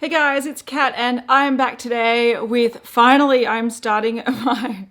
Hey guys, it's Kat and I'm back today with finally I'm starting my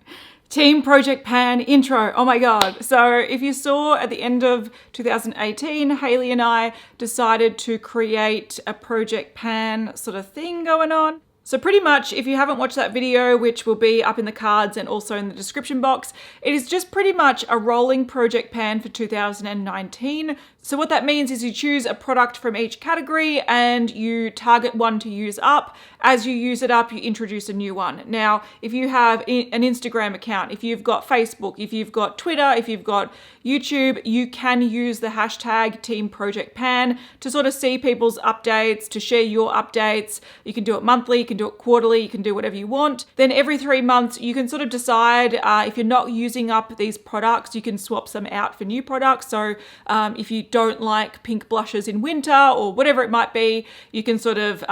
Teamprojectpan intro. Oh my god. So if you saw at the end of 2018, Haley and I decided to create a project pan sort of thing going on. So pretty much, if you haven't watched that video, which will be up in the cards and also in the description box, it is just pretty much a rolling project pan for 2019. So what that means is you choose a product from each category and you target one to use up. As you use it up, you introduce a new one. Now, if you have an Instagram account, if you've got Facebook, if you've got Twitter, if you've got YouTube, you can use the hashtag Teamprojectpan to sort of see people's updates, to share your updates. You can do it monthly, you can do it quarterly, you can do whatever you want. Then every 3 months, you can sort of decide if you're not using up these products, you can swap some out for new products. So if you don't like pink blushes in winter or whatever it might be, you can sort of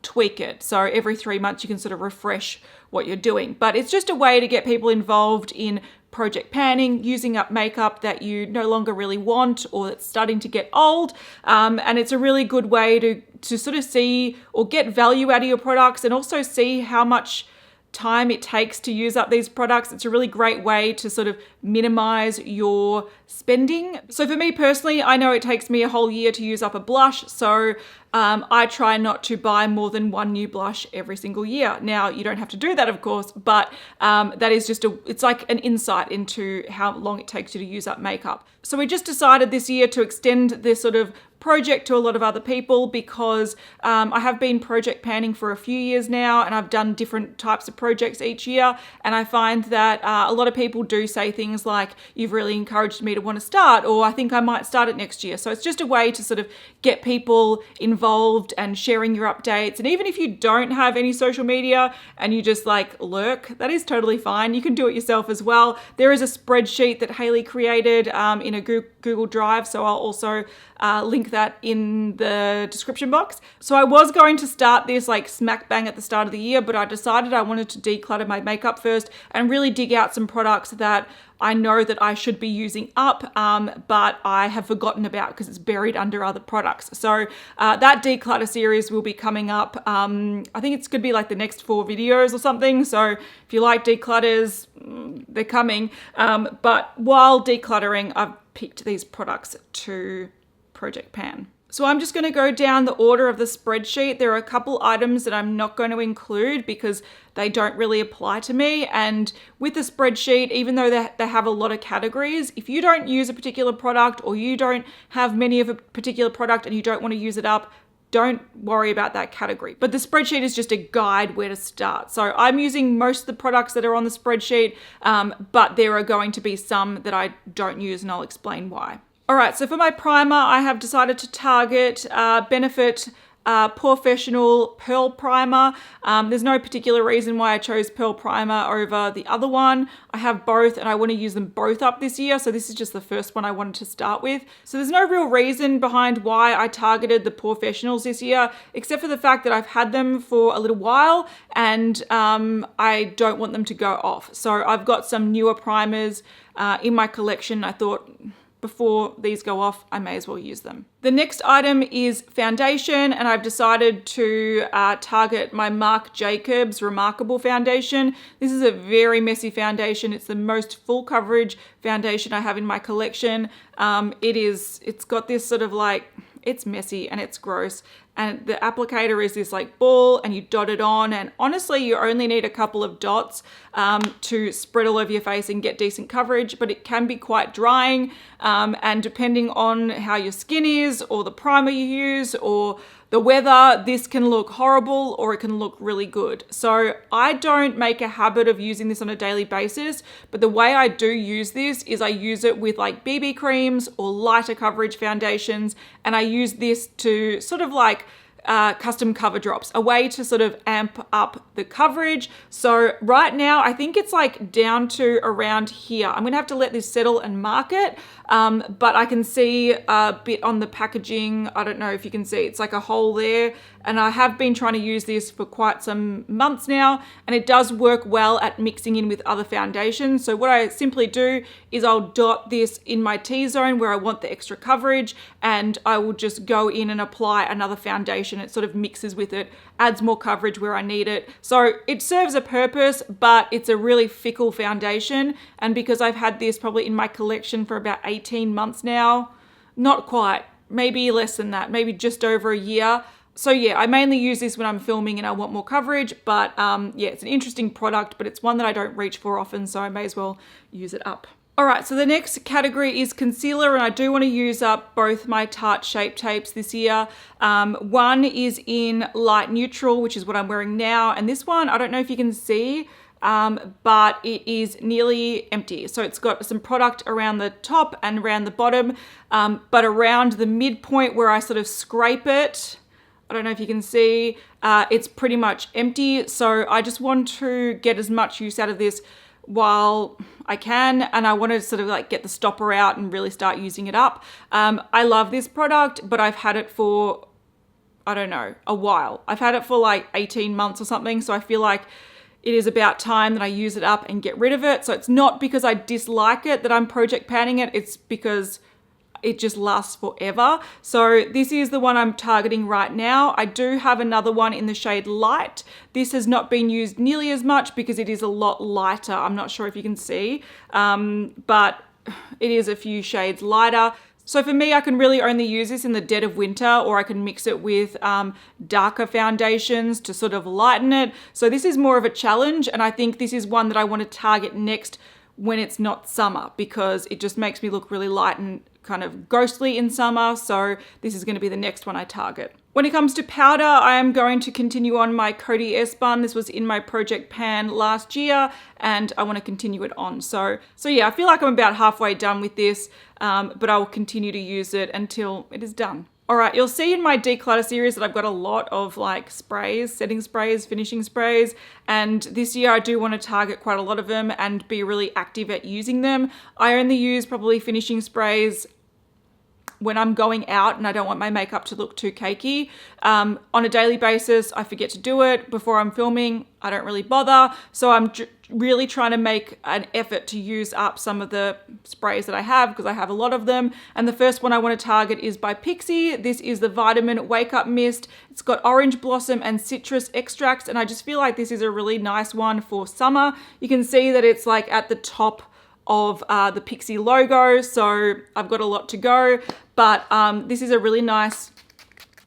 tweak it. So every 3 months you can sort of refresh what you're doing. But it's just a way to get people involved in project panning, using up makeup that you no longer really want or that's starting to get old. And it's a really good way to sort of see or get value out of your products and also see how much time it takes to use up these products. It's a really great way to sort of minimize your spending. So for me personally, I know it takes me a whole year to use up a blush. So I try not to buy more than one new blush every single year. Now, you don't have to do that, of course, but that is just it's like an insight into how long it takes you to use up makeup. So we just decided this year to extend this sort of project to a lot of other people because I have been project panning for a few years now and I've done different types of projects each year, and I find that a lot of people do say things like, you've really encouraged me to want to start, or I think I might start it next year. So it's just a way to sort of get people involved and sharing your updates. And even if you don't have any social media and you just like lurk, that is totally fine. You can do it yourself as well. There is a spreadsheet that Haley created in a Google Drive, so I'll also link that in the description box. So I was going to start this like smack bang at the start of the year, but I decided I wanted to declutter my makeup first and really dig out some products that I know that I should be using up, but I have forgotten about because it's buried under other products. So that declutter series will be coming up. I think it's going to be like the next 4 videos or something. So if you like declutters, they're coming. But while decluttering, I've picked these products to project pan. So I'm just going to go down the order of the spreadsheet. There are a couple items that I'm not going to include because they don't really apply to me. And with the spreadsheet, even though they have a lot of categories, if you don't use a particular product or you don't have many of a particular product and you don't want to use it up, don't worry about that category. But the spreadsheet is just a guide where to start. So I'm using most of the products that are on the spreadsheet, but there are going to be some that I don't use and I'll explain why. All right, so for my primer, I have decided to target Benefit Porefessional Pearl Primer. There's no particular reason why I chose Pearl Primer over the other one. I have both and I want to use them both up this year. So this is just the first one I wanted to start with. So there's no real reason behind why I targeted the Porefessionals this year, except for the fact that I've had them for a little while and I don't want them to go off. So I've got some newer primers in my collection. I thought, before these go off, I may as well use them. The next item is foundation, and I've decided to target my Marc Jacobs Remarkable foundation. This is a very messy foundation. It's the most full coverage foundation I have in my collection. It's got this sort of like, it's messy and it's gross. And the applicator is this like ball and you dot it on. And honestly, you only need a couple of dots to spread all over your face and get decent coverage, but it can be quite drying. And depending on how your skin is or the primer you use or the weather, this can look horrible or it can look really good. So I don't make a habit of using this on a daily basis, but the way I do use this is I use it with like BB creams or lighter coverage foundations, and I use this to sort of like custom cover drops, a way to sort of amp up the coverage. So right now, I think it's like down to around here. I'm gonna have to let this settle and mark it, but I can see a bit on the packaging. I don't know if you can see, it's like a hole there, and I have been trying to use this for quite some months now, and it does work well at mixing in with other foundations. So what I simply do is I'll dot this in my T-zone where I want the extra coverage, and I will just go in and apply another foundation. It sort of mixes with it, adds more coverage where I need it. So it serves a purpose, but it's a really fickle foundation, and because I've had this probably in my collection for about 18 months now, not quite, maybe less than that, maybe just over a year. So yeah, I mainly use this when I'm filming and I want more coverage, but yeah, it's an interesting product, but it's one that I don't reach for often, so I may as well use it up. All right, so the next category is concealer, and I do want to use up both my Tarte Shape Tapes this year. One is in light neutral, which is what I'm wearing now, and this one, I don't know if you can see, but it is nearly empty. So it's got some product around the top and around the bottom, but around the midpoint where I sort of scrape it, I don't know if you can see, it's pretty much empty. So I just want to get as much use out of this while I can, and I want to sort of like get the stopper out and really start using it up. I love this product, but I've had it for, I don't know, a while. I've had it for like 18 months or something, so I feel like it is about time that I use it up and get rid of it. So it's not because I dislike it that I'm project panning it, it's because it just lasts forever. So this is the one I'm targeting right now. I do have another one in the shade Light. This has not been used nearly as much because it is a lot lighter. I'm not sure if you can see, but it is a few shades lighter. So for me, I can really only use this in the dead of winter, or I can mix it with darker foundations to sort of lighten it. So this is more of a challenge, and I think this is one that I want to target next when it's not summer, because it just makes me look really light and kind of ghostly in summer. So this is going to be the next one I target. When it comes to powder, I am going to continue on my Coty Airspun. This was in my project pan last year, and I want to continue it on. So yeah, I feel like I'm about halfway done with this, but I will continue to use it until it is done. All right, you'll see in my declutter series that I've got a lot of like sprays, setting sprays, finishing sprays, and this year I do want to target quite a lot of them and be really active at using them. I only use probably finishing sprays when I'm going out and I don't want my makeup to look too cakey. On a daily basis, I forget to do it. Before I'm filming, I don't really bother. So I'm really trying to make an effort to use up some of the sprays that I have, because I have a lot of them. And the first one I want to target is by Pixi. This is the Vitamin Wakeup Mist. It's got orange blossom and citrus extracts, and I just feel like this is a really nice one for summer. You can see that it's like at the top of the Pixi logo, so I've got a lot to go, but this is a really nice,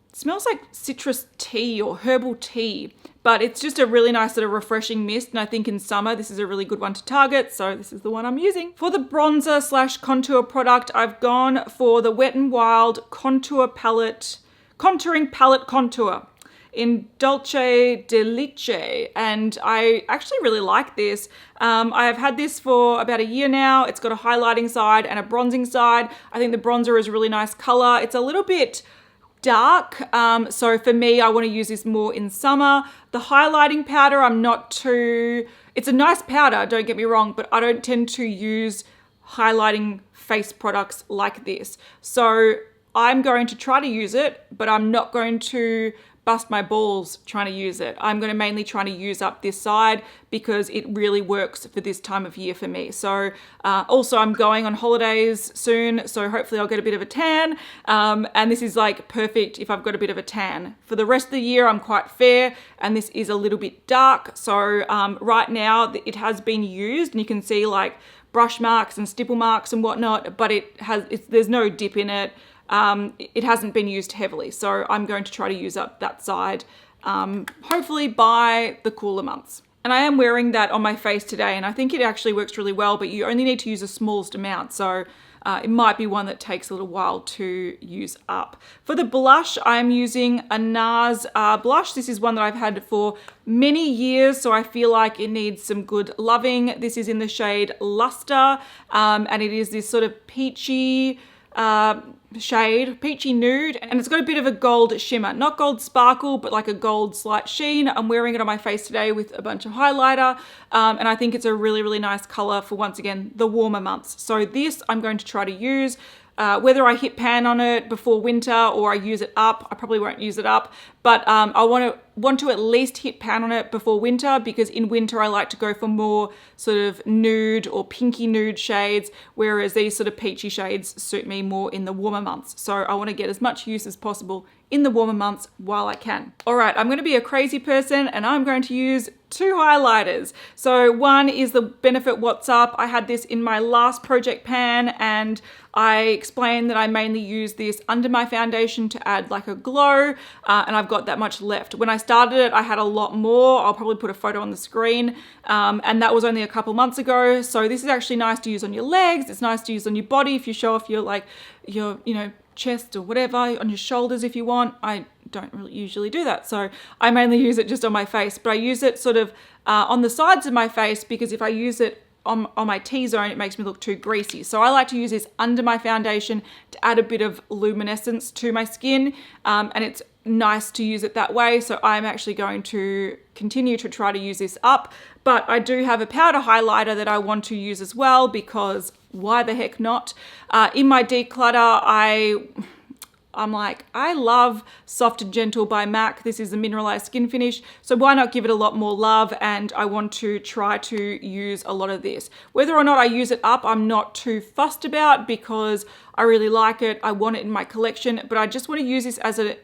it smells like citrus tea or herbal tea, but it's just a really nice sort of refreshing mist, and I think in summer this is a really good one to target, so this is the one I'm using. For the bronzer slash contour product, I've gone for the Wet n Wild Contour Palette, Contouring Palette Contour in Dulce de Leche, and I actually really like this. I have had this for about a year now. It's got a highlighting side and a bronzing side. I think the bronzer is a really nice color. It's a little bit dark, so for me, I want to use this more in summer. The highlighting powder, I'm not too, it's a nice powder, don't get me wrong, but I don't tend to use highlighting face products like this. So I'm going to try to use it, but I'm not going to bust my balls trying to use it. I'm going to mainly try to use up this side because it really works for this time of year for me. So also I'm going on holidays soon, so hopefully I'll get a bit of a tan, and this is like perfect if I've got a bit of a tan. For the rest of the year I'm quite fair, and this is a little bit dark. So right now it has been used, and you can see like brush marks and stipple marks and whatnot, but there's no dip in it. It hasn't been used heavily, so I'm going to try to use up that side, hopefully by the cooler months. And I am wearing that on my face today, and I think it actually works really well, but you only need to use the smallest amount, so it might be one that takes a little while to use up. For the blush, I'm using a NARS blush. This is one that I've had for many years, so I feel like it needs some good loving. This is in the shade Luster, and it is this sort of peachy shade, peachy nude, and it's got a bit of a gold shimmer, not gold sparkle, but like a gold slight sheen. I'm wearing it on my face today with a bunch of highlighter, and I think it's a really, really nice color for, once again, the warmer months. So this I'm going to try to use. whether I hit pan on it before winter or I use it up. I probably won't use it up, but I want to at least hit pan on it before winter, because in winter I like to go for more sort of nude or pinky nude shades, whereas these sort of peachy shades suit me more in the warmer months. So I want to get as much use as possible in the warmer months while I can. All right, I'm going to be a crazy person and I'm going to use 2 highlighters. So one is the Benefit What's Up. I had this in my last project pan and I explained that I mainly use this under my foundation to add like a glow, and I've got that much left. When I started it, I had a lot more. I'll probably put a photo on the screen, and that was only a couple months ago. So this is actually nice to use on your legs. It's nice to use on your body if you show off your chest or whatever, on your shoulders if you want. I don't really usually do that, so I mainly use it just on my face, but I use it sort of on the sides of my face, because if I use it on my T-zone, it makes me look too greasy. So I like to use this under my foundation to add a bit of luminescence to my skin, and it's nice to use it that way. So I'm actually going to continue to try to use this up, but I do have a powder highlighter that I want to use as well, because why the heck not? In my declutter, I'm like, I love Soft and Gentle by MAC. This is a mineralized skin finish, so why not give it a lot more love? And I want to try to use a lot of this. Whether or not I use it up, I'm not too fussed about, because I really like it. I want it in my collection, but I just want to use this as a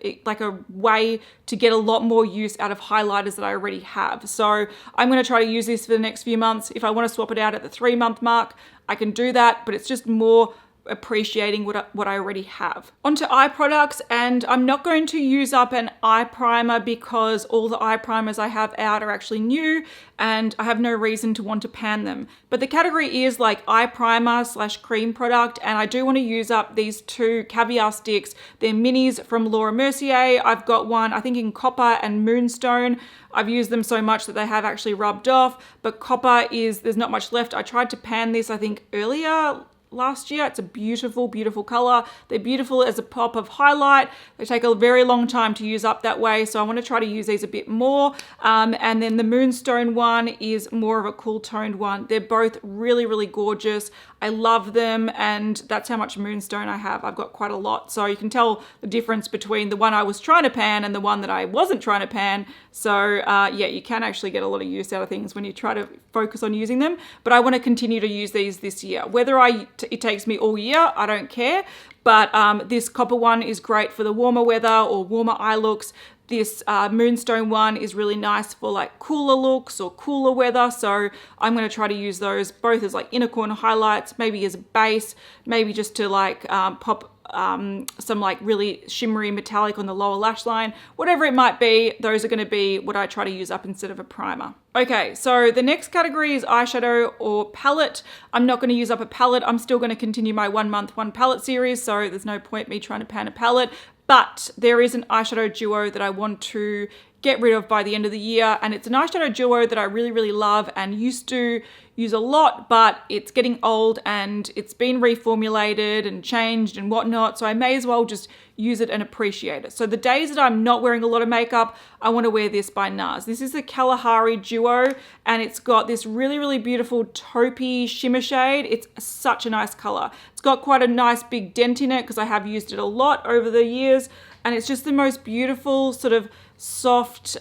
way to get a lot more use out of highlighters that I already have. So I'm going to try to use this for the next few months. If I want to swap it out at the 3-month mark, I can do that, but it's just more appreciating what I already have. Onto eye products, and I'm not going to use up an eye primer because all the eye primers I have out are actually new and I have no reason to want to pan them. But the category is like eye primer / cream product, and I do want to use up these 2 Caviar sticks. They're minis from Laura Mercier. I've got one, I think, in Copper and Moonstone. I've used them so much that they have actually rubbed off, but Copper there's not much left. I tried to pan this, I think, earlier last year. It's a beautiful, beautiful color. They're beautiful as a pop of highlight. They take a very long time to use up that way, so I want to try to use these a bit more. And then the Moonstone one is more of a cool toned one. They're both really, really gorgeous. I love them, and that's how much Moonstone I have. I've got quite a lot, so you can tell the difference between the one I was trying to pan and the one that I wasn't trying to pan. So yeah, you can actually get a lot of use out of things when you try to focus on using them, but I want to continue to use these this year. Whether it takes me all year, I don't care, but this Copper one is great for the warmer weather or warmer eye looks. This Moonstone one is really nice for like cooler looks or cooler weather, so I'm going to try to use those both as like inner corner highlights, maybe as a base, maybe just to like pop some like really shimmery metallic on the lower lash line. Whatever it might be, those are going to be what I try to use up instead of a primer. Okay, so the next category is eyeshadow or palette. I'm not going to use up a palette. I'm still going to continue my 1 month 1 palette series, so there's no point me trying to pan a palette. But there is an eyeshadow duo that I want to get rid of by the end of the year, and it's an eyeshadow duo that I really, really love and used to use a lot, but it's getting old and it's been reformulated and changed and whatnot, so I may as well just use it and appreciate it. So the days that I'm not wearing a lot of makeup, I want to wear this by NARS. This is the Kalahari duo, and it's got this really, really beautiful taupey shimmer shade. It's such a nice color. It's got quite a nice big dent in it because I have used it a lot over the years, and it's just the most beautiful sort of soft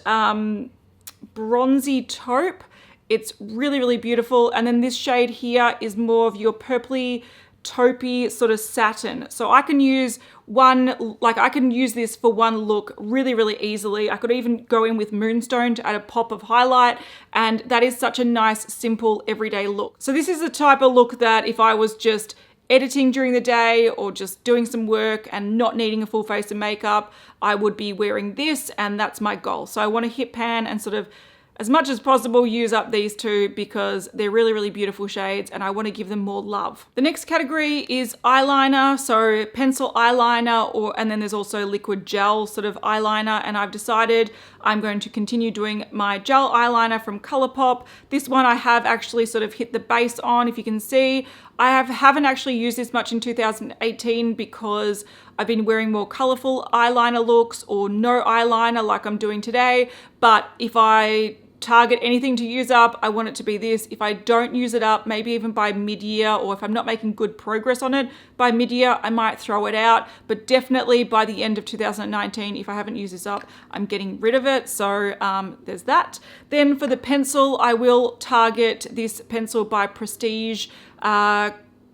bronzy taupe. It's really, really beautiful. And then this shade here is more of your purpley taupey sort of satin. So I can use I can use this for one look really, really easily. I could even go in with Moonstone to add a pop of highlight, and that is such a nice, simple, everyday look. So this is the type of look that if I was just editing during the day or just doing some work and not needing a full face of makeup, I would be wearing this, and that's my goal. So I want to hit pan and sort of, as much as possible, use up these 2 because they're really, really beautiful shades and I want to give them more love. The next category is eyeliner, so pencil eyeliner, and then there's also liquid gel sort of eyeliner, and I've decided I'm going to continue doing my gel eyeliner from Colourpop. This one I have actually sort of hit the base on, if you can see. I haven't actually used this much in 2018 because I've been wearing more colorful eyeliner looks or no eyeliner like I'm doing today, but if I target anything to use up, I want it to be this. If I don't use it up, maybe even by mid-year, or if I'm not making good progress on it by mid-year, I might throw it out. But definitely by the end of 2019, if I haven't used this up, I'm getting rid of it. So there's that. Then for the pencil, I will target this pencil by Prestige.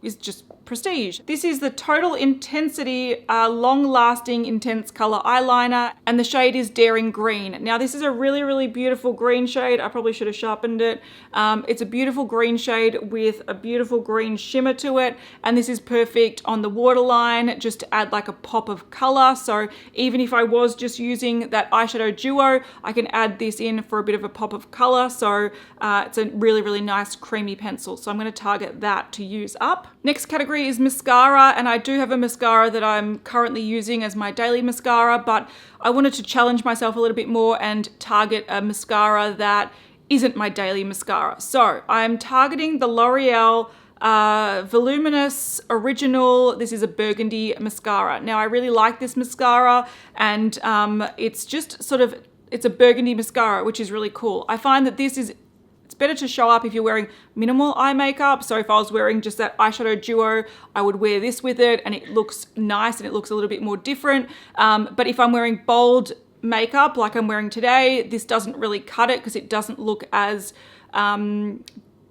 Is just Prestige. This is the Total Intensity long-lasting intense color eyeliner, and the shade is Daring Green. Now this is a really, really beautiful green shade. I probably should have sharpened it. It's a beautiful green shade with a beautiful green shimmer to it, and this is perfect on the waterline just to add like a pop of color. So even if I was just using that eyeshadow duo, I can add this in for a bit of a pop of color. So it's a really, really nice creamy pencil. So I'm going to target that to use up. Next category is mascara, and I do have a mascara that I'm currently using as my daily mascara, but I wanted to challenge myself a little bit more and target a mascara that isn't my daily mascara. So I'm targeting the L'Oreal Volumunous Original. This is a Burgundy mascara. Now I really like this mascara, and it's just sort of, it's a burgundy mascara, which is really cool. I find that this is, it's better to show up if you're wearing minimal eye makeup. So if I was wearing just that eyeshadow duo, I would wear this with it, and it looks nice and it looks a little bit more different. But if I'm wearing bold makeup like I'm wearing today, this doesn't really cut it because it doesn't look as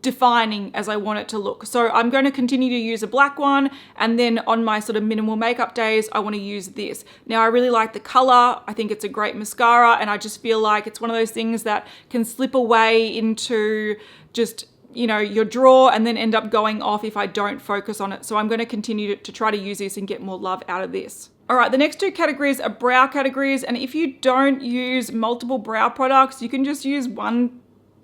defining as I want it to look. So I'm going to continue to use a black one, and then on my sort of minimal makeup days, I want to use this. Now I really like the color. I think it's a great mascara, and I just feel like it's one of those things that can slip away into just, you know, your drawer and then end up going off if I don't focus on it. So I'm going to continue to try to use this and get more love out of this. All right, the next two categories are brow categories, and if you don't use multiple brow products, you can just use one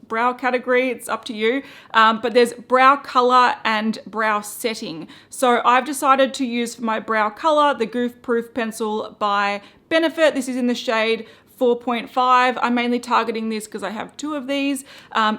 brow category, it's up to you. But there's brow color and brow setting. So I've decided to use for my brow color the Goof Proof Pencil by Benefit. This is in the shade 4.5. I'm mainly targeting this because I have two of these.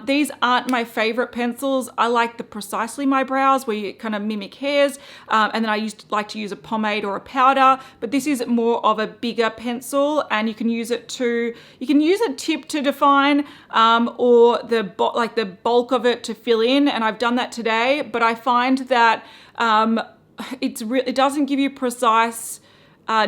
These aren't my favorite pencils. I like the Precisely My Brows where you kind of mimic hairs, and then I like to use a pomade or a powder, but this is more of a bigger pencil, and you can use it tip to define, or the bulk of it to fill in, and I've done that today, but I find that it doesn't give you precise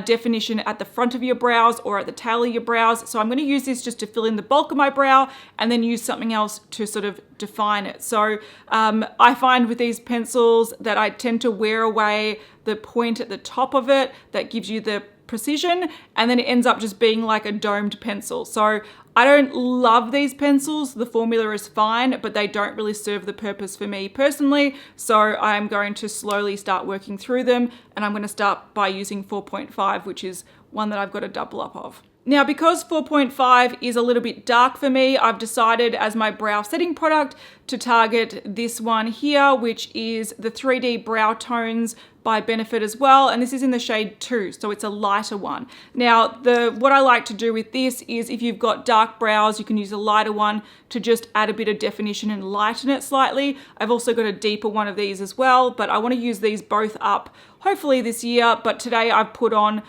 definition at the front of your brows or at the tail of your brows. So I'm going to use this just to fill in the bulk of my brow and then use something else to sort of define it. So I find with these pencils that I tend to wear away the point at the top of it that gives you the precision, and then it ends up just being like a domed pencil. So I don't love these pencils. The formula is fine, but they don't really serve the purpose for me personally. So I'm going to slowly start working through them, and I'm going to start by using 4.5, which is one that I've got a double up of. Now, because 4.5 is a little bit dark for me, I've decided as my brow setting product to target this one here, which is the 3D Browtones by Benefit as well. And this is in the shade 2, so it's a lighter one. Now, what I like to do with this is if you've got dark brows, you can use a lighter one to just add a bit of definition and lighten it slightly. I've also got a deeper one of these as well, but I want to use these both up hopefully this year. But today I've put on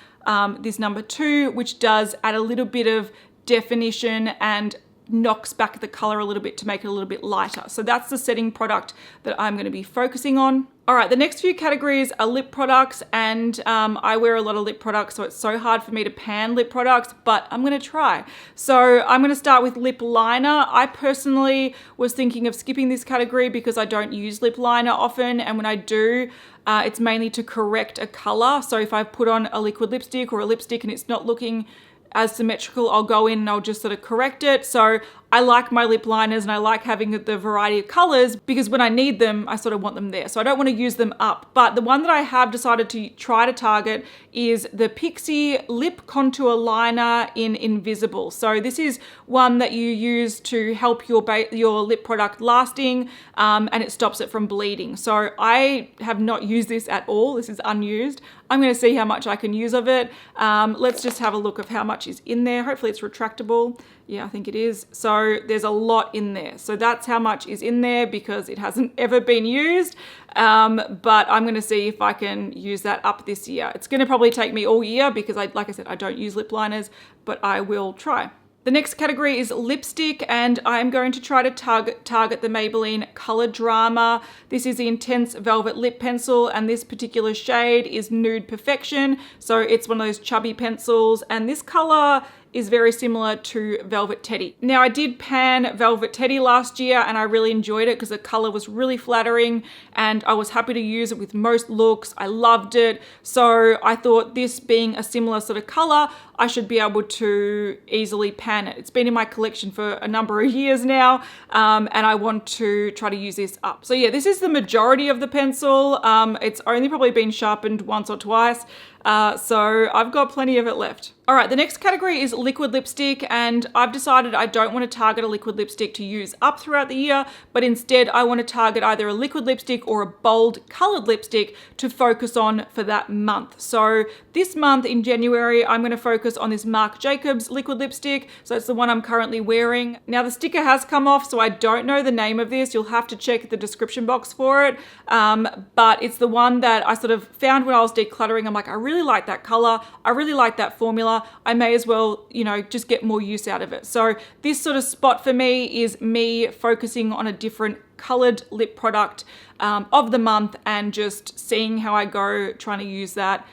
this number 2, which does add a little bit of definition and knocks back the color a little bit to make it a little bit lighter. So that's the setting product that I'm going to be focusing on. All right, the next few categories are lip products, and I wear a lot of lip products, so it's so hard for me to pan lip products, but I'm going to try. So I'm going to start with lip liner. I personally was thinking of skipping this category because I don't use lip liner often, and when I do, it's mainly to correct a color. So if I put on a liquid lipstick or a lipstick and it's not looking as symmetrical, I'll go in and I'll just sort of correct it. So I like my lip liners and I like having the variety of colors because when I need them, I sort of want them there. So I don't want to use them up. But the one that I have decided to try to target is the Pixi Lip Contour Liner in Invisible. So this is one that you use to help your lip product lasting, and it stops it from bleeding. So I have not used this at all. This is unused. I'm going to see how much I can use of it. Let's just have a look of how much is in there. Hopefully it's retractable. Yeah, I think it is. So there's a lot in there. So that's how much is in there because it hasn't ever been used. But I'm going to see if I can use that up this year. It's going to probably take me all year because like I said, I don't use lip liners, but I will try. The next category is lipstick, and I'm going to try to target the Maybelline Color Drama. This is the Intense Velvet Lip Pencil, and this particular shade is Nude Perfection. So it's one of those chubby pencils, and this color is very similar to Velvet Teddy. Now, I did pan Velvet Teddy last year and I really enjoyed it because the color was really flattering and I was happy to use it with most looks. I loved it. So I thought, this being a similar sort of color, I should be able to easily pan it. It's been in my collection for a number of years now, and I want to try to use this up. So yeah, this is the majority of the pencil. It's only probably been sharpened once or twice. So I've got plenty of it left. All right, the next category is liquid lipstick, and I've decided I don't want to target a liquid lipstick to use up throughout the year, but instead I want to target either a liquid lipstick or a bold colored lipstick to focus on for that month. So this month in January, I'm going to focus on this Marc Jacobs liquid lipstick. So it's the one I'm currently wearing. Now the sticker has come off, so I don't know the name of this. You'll have to check the description box for it. But it's the one that I sort of found when I was decluttering. I'm like, I really like that color. I really like that formula. I may as well, you know, just get more use out of it. So this sort of spot for me is me focusing on a different colored lip product of the month and just seeing how I go, trying to use that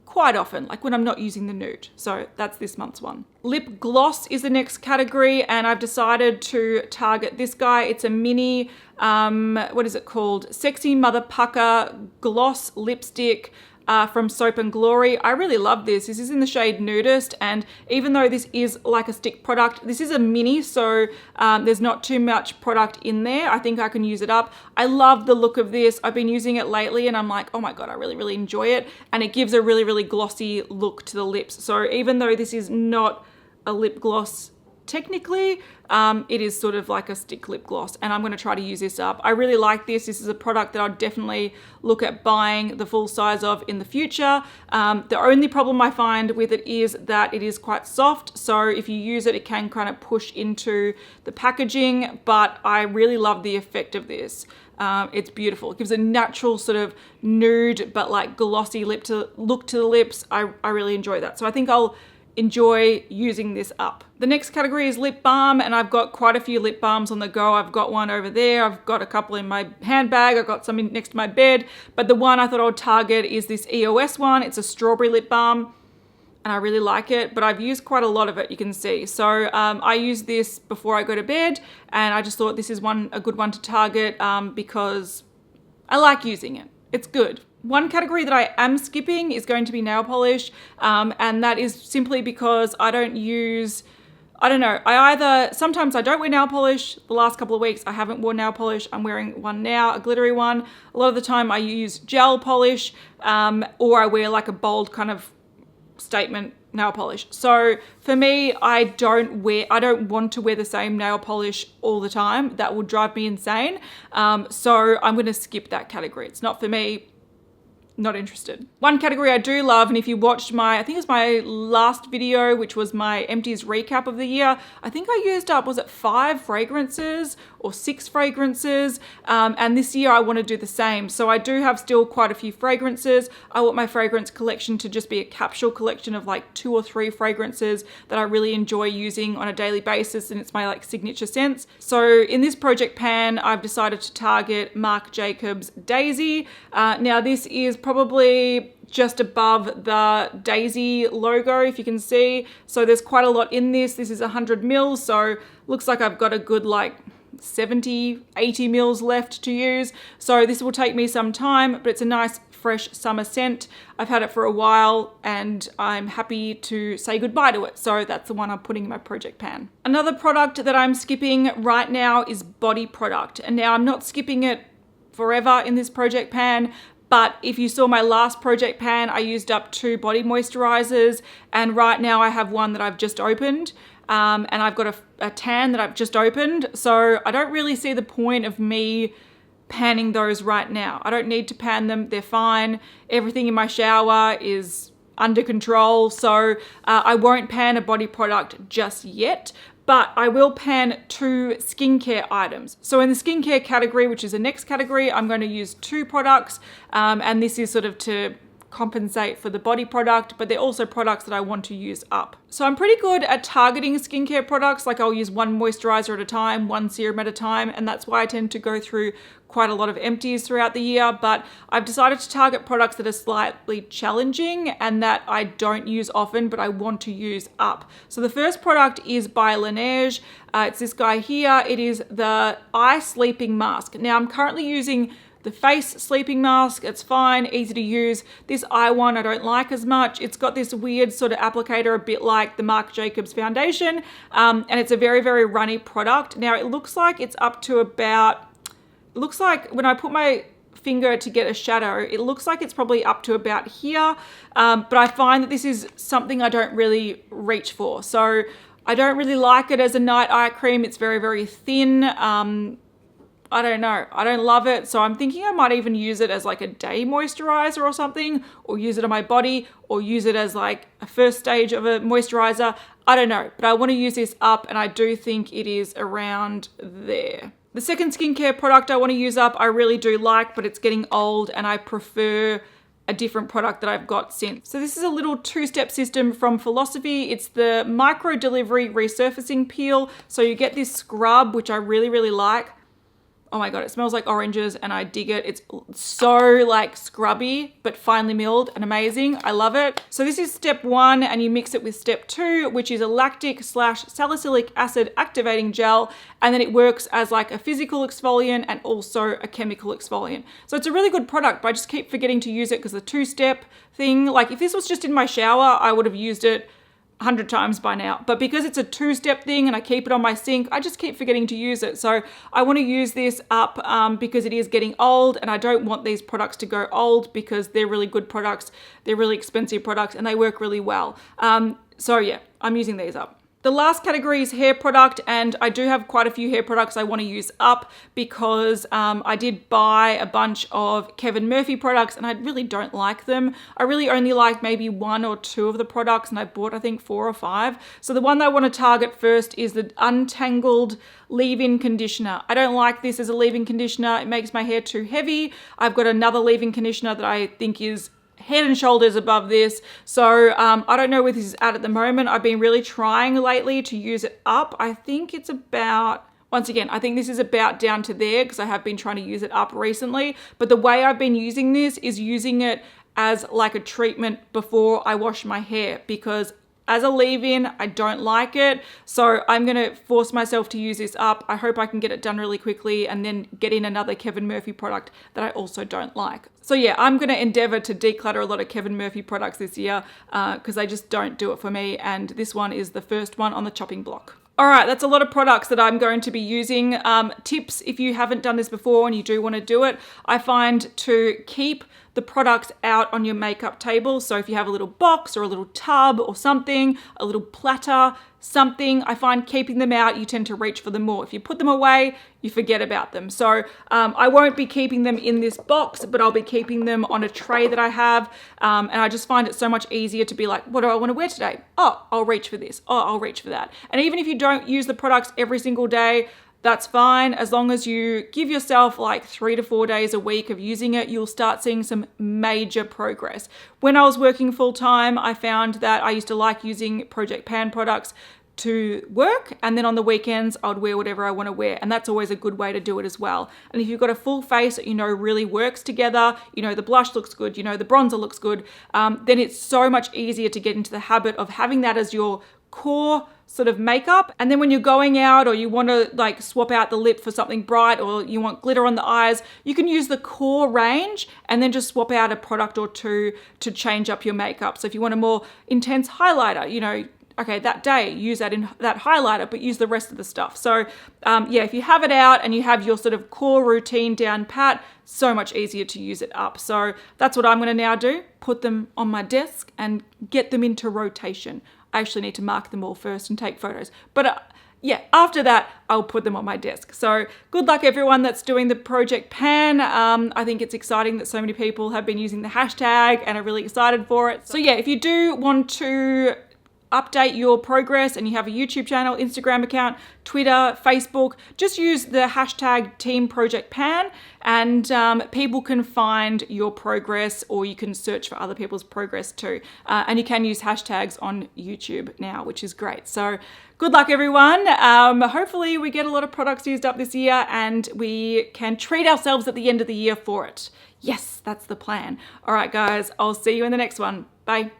quite often, like when I'm not using the nude. So that's this month's one. Lip gloss is the next category, and I've decided to target this guy. It's a mini, what is it called? Sexy Mother Pucker Gloss Lipstick from Soap and Glory. I really love this. This is in the shade Nudist, and even though this is like a stick product, this is a mini, so there's not too much product in there. I think I can use it up. I love the look of this. I've been using it lately and I'm like, oh my God, I really, really enjoy it. And it gives a really, really glossy look to the lips. So even though this is not a lip gloss technically, it is sort of like a stick lip gloss, and I'm going to try to use this up. I really like this. This is a product that I'll definitely look at buying the full size of in the future. The only problem I find with it is that it is quite soft, so if you use it, it can kind of push into the packaging, but I really love the effect of this. It's beautiful. It gives a natural sort of nude but like glossy look to the lips. I really enjoy that. So I think I'll enjoy using this up. The next category is lip balm, and I've got quite a few lip balms on the go. I've got one over there. I've got a couple in my handbag. I've got some next to my bed, but the one I thought I would target is this EOS one. It's a strawberry lip balm, and I really like it, but I've used quite a lot of it, you can see. So I use this before I go to bed, and I just thought this is a good one to target because I like using it. It's good. One category that I am skipping is going to be nail polish, and that is simply because I don't use, I don't know, sometimes I don't wear nail polish. The last couple of weeks I haven't worn nail polish. I'm wearing one now, a glittery one. A lot of the time I use gel polish, or I wear like a bold kind of statement nail polish. So for me, I don't want to wear the same nail polish all the time. That would drive me insane. So I'm going to skip that category. It's not for me. Not interested. One category I do love, and if you watched I think it was my last video, which was my empties recap of the year, I think I used up, was it 5 fragrances or 6 fragrances? And this year I want to do the same. So I do have still quite a few fragrances. I want my fragrance collection to just be a capsule collection of like 2 or 3 fragrances that I really enjoy using on a daily basis, and it's my like signature scents. So in this project pan, I've decided to target Marc Jacobs Daisy. Now this is probably just above the Daisy logo, if you can see. So there's quite a lot in this. This is 100 mils, so looks like I've got a good like 70, 80 mils left to use. So this will take me some time, but it's a nice fresh summer scent. I've had it for a while and I'm happy to say goodbye to it. So that's the one I'm putting in my project pan. Another product that I'm skipping right now is body product. And now I'm not skipping it forever in this project pan, but if you saw my last project pan, I used up 2 body moisturizers, and right now I have one that I've just opened, and I've got a tan that I've just opened. So I don't really see the point of me panning those right now. I don't need to pan them. They're fine. Everything in my shower is under control. So I won't pan a body product just yet, but I will pan 2 skincare items. So in the skincare category, which is the next category, I'm going to use 2 products, and this is sort of to compensate for the body product, but they're also products that I want to use up. So I'm pretty good at targeting skincare products. Like I'll use one moisturizer at a time, one serum at a time, and that's why I tend to go through quite a lot of empties throughout the year. But I've decided to target products that are slightly challenging and that I don't use often, but I want to use up. So the first product is by Leche. It's this guy here. It is the eye sleeping mask. Now I'm currently using the face sleeping mask. It's fine, easy to use. This eye one I don't like as much. It's got this weird sort of applicator, a bit like the Marc Jacobs foundation, and it's a very, very runny product. Now it looks like it's up to about, it looks like when I put my finger to get a shadow, it looks like it's probably up to about here, but I find that this is something I don't really reach for. So I don't really like it as a night eye cream. It's very, very thin. I don't know. I don't love it. So I'm thinking I might even use it as like a day moisturizer or something, or use it on my body, or use it as like a first stage of a moisturizer. I don't know, but I want to use this up, and I do think it is around there. The second skincare product I want to use up, I really do like, but it's getting old and I prefer a different product that I've got since. So this is a little two-step system from Philosophy. It's the micro delivery resurfacing peel. So you get this scrub, which I really, really like. Oh my God, it smells like oranges and I dig it. It's so like scrubby, but finely milled and amazing. I love it. So this is step 1, and you mix it with step 2, which is a lactic/salicylic acid activating gel. And then it works as like a physical exfoliant and also a chemical exfoliant. So it's a really good product, but I just keep forgetting to use it because the 2-step thing, like if this was just in my shower, I would have used it 100 times by now, but because it's a 2-step thing and I keep it on my sink, I just keep forgetting to use it. So I want to use this up because it is getting old, and I don't want these products to go old because they're really good products, they're really expensive products, and they work really well. So yeah, I'm using these up. The last category is hair product, and I do have quite a few hair products I want to use up because I did buy a bunch of Kevin Murphy products and I really don't like them. I really only like maybe 1 or 2 of the products, and I bought I think 4 or 5. So the one that I want to target first is the Untangled leave-in conditioner. I don't like this as a leave-in conditioner. It makes my hair too heavy. I've got another leave-in conditioner that I think is head and shoulders above this. So I don't know where this is at the moment. I've been really trying lately to use it up. I think it's about, once again, I think this is about down to there because I have been trying to use it up recently. But the way I've been using this is using it as like a treatment before I wash my hair, because as a leave-in, I don't like it. So I'm going to force myself to use this up. I hope I can get it done really quickly and then get in another Kevin Murphy product that I also don't like. So yeah, I'm going to endeavor to declutter a lot of Kevin Murphy products this year because they just don't do it for me. And this one is the first one on the chopping block. All right, that's a lot of products that I'm going to be using. Tips, if you haven't done this before and you do want to do it, I find to keep the products out on your makeup table. So if you have a little box or a little tub or something, a little platter, something, I find keeping them out, you tend to reach for them more. If you put them away, you forget about them. So I won't be keeping them in this box, but I'll be keeping them on a tray that I have. And I just find it so much easier to be like, what do I want to wear today? Oh, I'll reach for this. Oh, I'll reach for that. And even if you don't use the products every single day, that's fine. As long as you give yourself like 3 to 4 days a week of using it, you'll start seeing some major progress. When I was working full time, I found that I used to like using Projectpan products to work, and then on the weekends I would wear whatever I want to wear, and that's always a good way to do it as well. And if you've got a full face that you know really works together, you know the blush looks good, you know the bronzer looks good, then it's so much easier to get into the habit of having that as your core sort of makeup. And then when you're going out or you want to like swap out the lip for something bright, or you want glitter on the eyes, you can use the core range and then just swap out a product or two to change up your makeup. So if you want a more intense highlighter, you know, okay, that day use that in that highlighter, but use the rest of the stuff. So yeah, if you have it out and you have your sort of core routine down pat, so much easier to use it up. So that's what I'm going to now do, put them on my desk and get them into rotation. I actually need to mark them all first and take photos. But yeah, after that, I'll put them on my desk. So good luck everyone that's doing the Projectpan. I think it's exciting that so many people have been using the hashtag and are really excited for it. So yeah, if you do want to update your progress and you have a YouTube channel, Instagram account, Twitter, Facebook, just use the hashtag Teamprojectpan and people can find your progress, or you can search for other people's progress too. And you can use hashtags on YouTube now, which is great. So good luck, everyone. Hopefully we get a lot of products used up this year and we can treat ourselves at the end of the year for it. Yes, that's the plan. All right, guys, I'll see you in the next one. Bye.